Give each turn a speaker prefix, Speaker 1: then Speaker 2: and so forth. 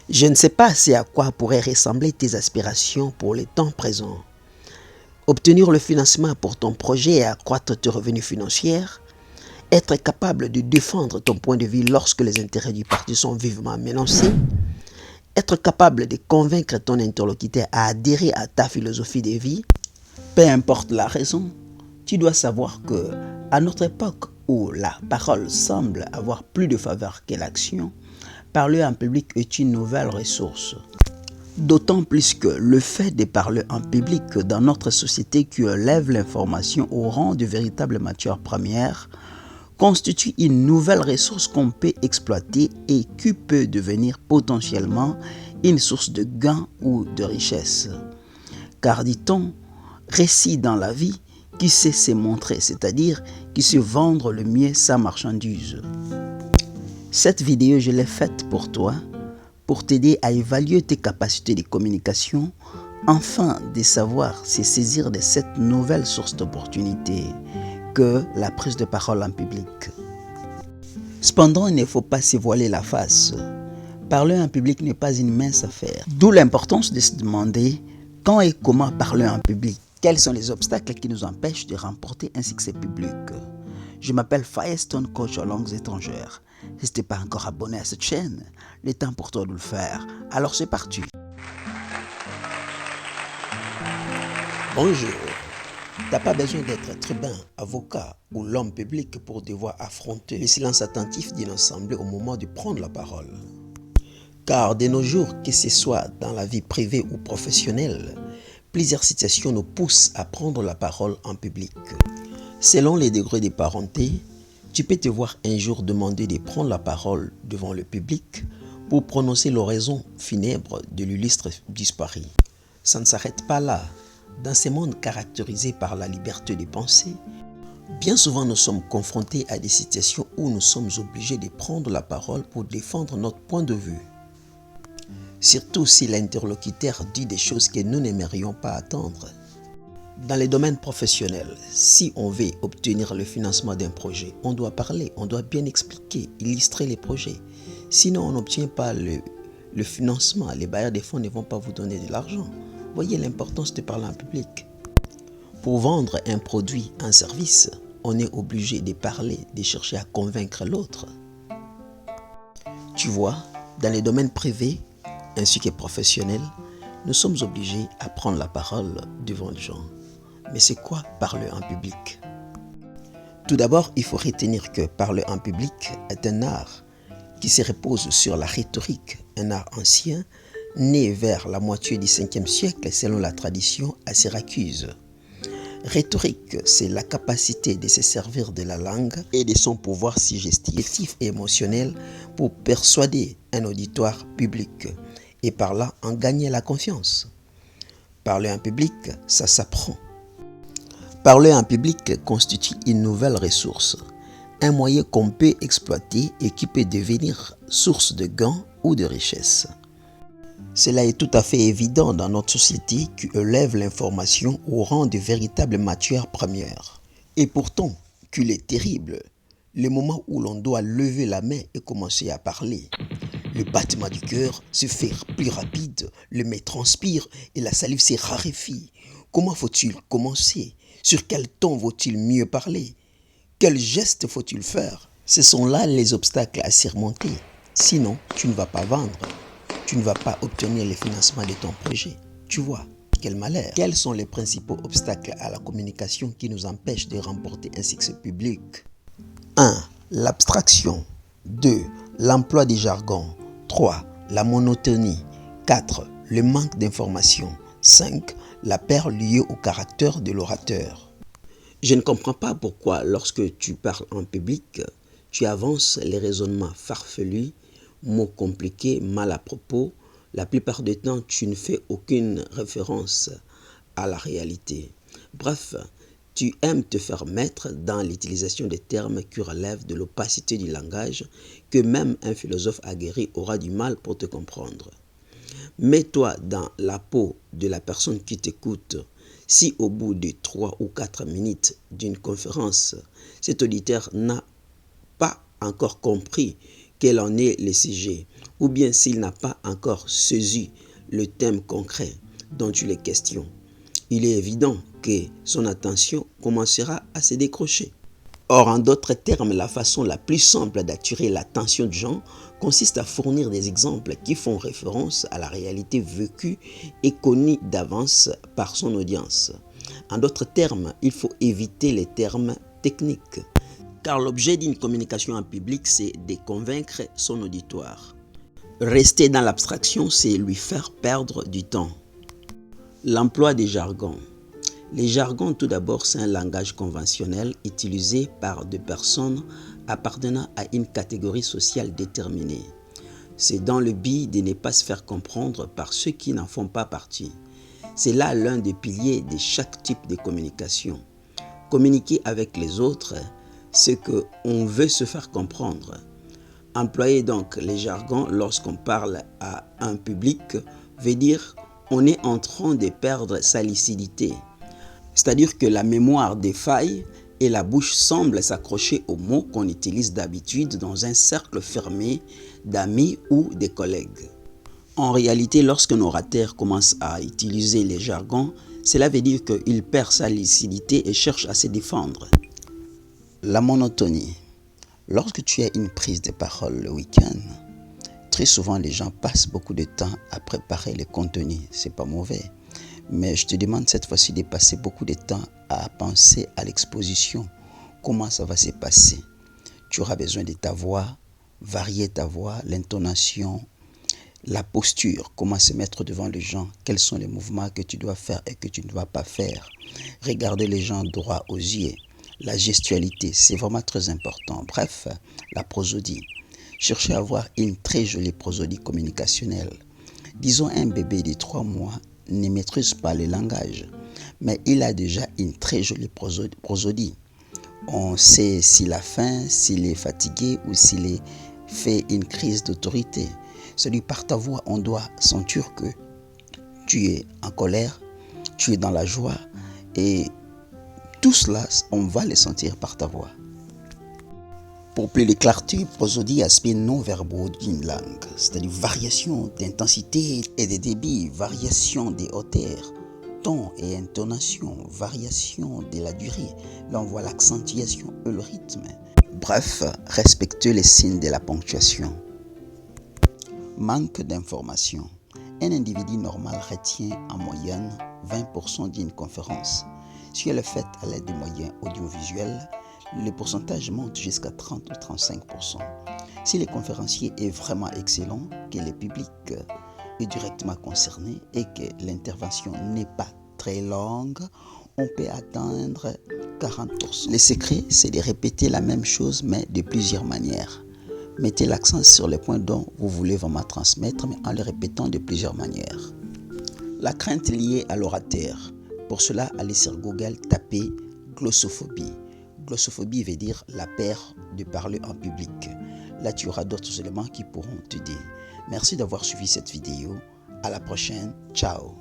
Speaker 1: Je ne sais pas c'est à quoi pourraient ressembler tes aspirations pour les temps présents. Obtenir le financement pour ton projet et accroître tes revenus financiers, être capable de défendre ton point de vue lorsque les intérêts du parti sont vivement menacés, être capable de convaincre ton interlocuteur à adhérer à ta philosophie de vie. Peu importe la raison, tu dois savoir que, à notre époque où la parole semble avoir plus de faveur que l'action, parler en public est une nouvelle ressource. D'autant plus que le fait de parler en public dans notre société qui élève l'information au rang de véritable matière première constitue une nouvelle ressource qu'on peut exploiter et qui peut devenir potentiellement une source de gain ou de richesse. Car dit-on, récit dans la vie qui sait se montrer, c'est-à-dire qui sait vendre le mieux sa marchandise. Cette vidéo, je l'ai faite pour toi, pour t'aider à évaluer tes capacités de communication, afin de savoir se saisir de cette nouvelle source d'opportunité que la prise de parole en public. Cependant, il ne faut pas se voiler la face. Parler en public n'est pas une mince affaire. D'où l'importance de se demander quand et comment parler en public. Quels sont les obstacles qui nous empêchent de remporter un succès public? Je m'appelle Firestone Coach en langues étrangères. Si tu n'es pas encore abonné à cette chaîne, il est temps pour toi de le faire. Alors c'est parti. Bonjour. T'as pas besoin d'être tribun, avocat ou l'homme public pour devoir affronter le silence attentif d'une assemblée au moment de prendre la parole. Car de nos jours, que ce soit dans la vie privée ou professionnelle, plusieurs situations nous poussent à prendre la parole en public. Selon les degrés de parenté, tu peux te voir un jour demander de prendre la parole devant le public pour prononcer l'oraison funèbre de l'illustre disparu. Ça ne s'arrête pas là. Dans ce monde caractérisé par la liberté de penser, bien souvent nous sommes confrontés à des situations où nous sommes obligés de prendre la parole pour défendre notre point de vue. Surtout si l'interlocuteur dit des choses que nous n'aimerions pas attendre. Dans les domaines professionnels, si on veut obtenir le financement d'un projet, on doit parler, on doit bien expliquer, illustrer les projets. Sinon, on n'obtient pas le financement, les bailleurs de fonds ne vont pas vous donner de l'argent. Voyez l'importance de parler en public. Pour vendre un produit, un service, on est obligé de parler, de chercher à convaincre l'autre. Tu vois, dans les domaines privés ainsi que professionnels, nous sommes obligés à prendre la parole devant les gens. Mais c'est quoi parler en public? Tout d'abord, il faut retenir que parler en public est un art qui se repose sur la rhétorique, un art ancien, né vers la moitié du 5e siècle selon la tradition à Syracuse. Rhétorique, c'est la capacité de se servir de la langue et de son pouvoir suggestif et émotionnel pour persuader un auditoire public et par là en gagner la confiance. Parler en public, ça s'apprend. Parler en public constitue une nouvelle ressource, un moyen qu'on peut exploiter et qui peut devenir source de gains ou de richesse. Cela est tout à fait évident dans notre société qui élève l'information au rang de véritable matière première. Et pourtant, qu'il est terrible, le moment où l'on doit lever la main et commencer à parler. Le battement du cœur se fait plus rapide, le nez transpire et la salive se raréfie. Comment faut-il commencer? Sur quel ton vaut-il mieux parler? Quel geste faut-il faire? Ce sont là les obstacles à surmonter. Sinon, tu ne vas pas vendre. Tu ne vas pas obtenir le financement de ton projet. Tu vois, quel malheur. Quels sont les principaux obstacles à la communication qui nous empêchent de remporter un succès public? 1. L'abstraction. 2. L'emploi des jargons. 3. La monotonie. 4. Le manque d'information. 5. La peur liée au caractère de l'orateur. Je ne comprends pas pourquoi, lorsque tu parles en public, tu avances les raisonnements farfelus, mots compliqués, mal à propos. La plupart du temps, tu ne fais aucune référence à la réalité. Bref, tu aimes te faire mettre dans l'utilisation des termes qui relèvent de l'opacité du langage que même un philosophe aguerri aura du mal pour te comprendre. Mets-toi dans la peau de la personne qui t'écoute. Si au bout de 3 ou 4 minutes d'une conférence, cet auditeur n'a pas encore compris quel en est le sujet, ou bien s'il n'a pas encore saisi le thème concret dont il est question. Il est évident que son attention commencera à se décrocher. Or, en d'autres termes, la façon la plus simple d'attirer l'attention des gens consiste à fournir des exemples qui font référence à la réalité vécue et connue d'avance par son audience. En d'autres termes, il faut éviter les termes techniques, car l'objet d'une communication en public, c'est de convaincre son auditoire. Rester dans l'abstraction, c'est lui faire perdre du temps. L'emploi des jargons. Les jargons, tout d'abord, c'est un langage conventionnel utilisé par des personnes appartenant à une catégorie sociale déterminée. C'est dans le but de ne pas se faire comprendre par ceux qui n'en font pas partie. C'est là l'un des piliers de chaque type de communication. Communiquer avec les autres, c'est qu'on veut se faire comprendre. Employer donc les jargons lorsqu'on parle à un public veut dire on est en train de perdre sa lucidité. C'est-à-dire que la mémoire défaille et la bouche semble s'accrocher aux mots qu'on utilise d'habitude dans un cercle fermé d'amis ou de collègues. En réalité, lorsqu'un orateur commence à utiliser les jargons, cela veut dire qu'il perd sa lucidité et cherche à se défendre. La monotonie. Lorsque tu as une prise de parole le week-end, très souvent les gens passent beaucoup de temps à préparer le contenu. C'est pas mauvais. Mais je te demande cette fois-ci de passer beaucoup de temps à penser à l'exposition. Comment ça va se passer? Tu auras besoin de ta voix, varier ta voix, l'intonation, la posture, comment se mettre devant les gens, quels sont les mouvements que tu dois faire et que tu ne dois pas faire. Regarder les gens droit aux yeux. La gestualité, c'est vraiment très important. Bref, la prosodie. Cherchez à avoir une très jolie prosodie communicationnelle. Disons un bébé de 3 mois ne maîtrise pas le langage, mais il a déjà une très jolie prosodie. On sait s'il a faim, s'il est fatigué ou s'il fait une crise d'autorité. C'est-à-dire par ta voix, on doit sentir que tu es en colère, tu es dans la joie et tout cela, on va le sentir par ta voix. Pour plus de clarté, prosodie, aspect non-verbaux d'une langue, c'est-à-dire variation d'intensité et de débit, variation des hauteurs, ton et intonation, variation de la durée. Là, on voit l'accentuation et le rythme. Bref, respectez les signes de la ponctuation. Manque d'information. Un individu normal retient en moyenne 20% d'une conférence. Si elle est faite à l'aide de moyens audiovisuels, le pourcentage monte jusqu'à 30 ou 35%. Si le conférencier est vraiment excellent, que le public est directement concerné et que l'intervention n'est pas très longue, on peut atteindre 40%. Le secret, c'est de répéter la même chose, mais de plusieurs manières. Mettez l'accent sur les points dont vous voulez vraiment transmettre, mais en le répétant de plusieurs manières. La crainte liée à l'orateur. Pour cela, allez sur Google, tapez glossophobie. Glossophobie veut dire la peur de parler en public. Là, tu auras d'autres éléments qui pourront t'aider. Merci d'avoir suivi cette vidéo. À la prochaine. Ciao.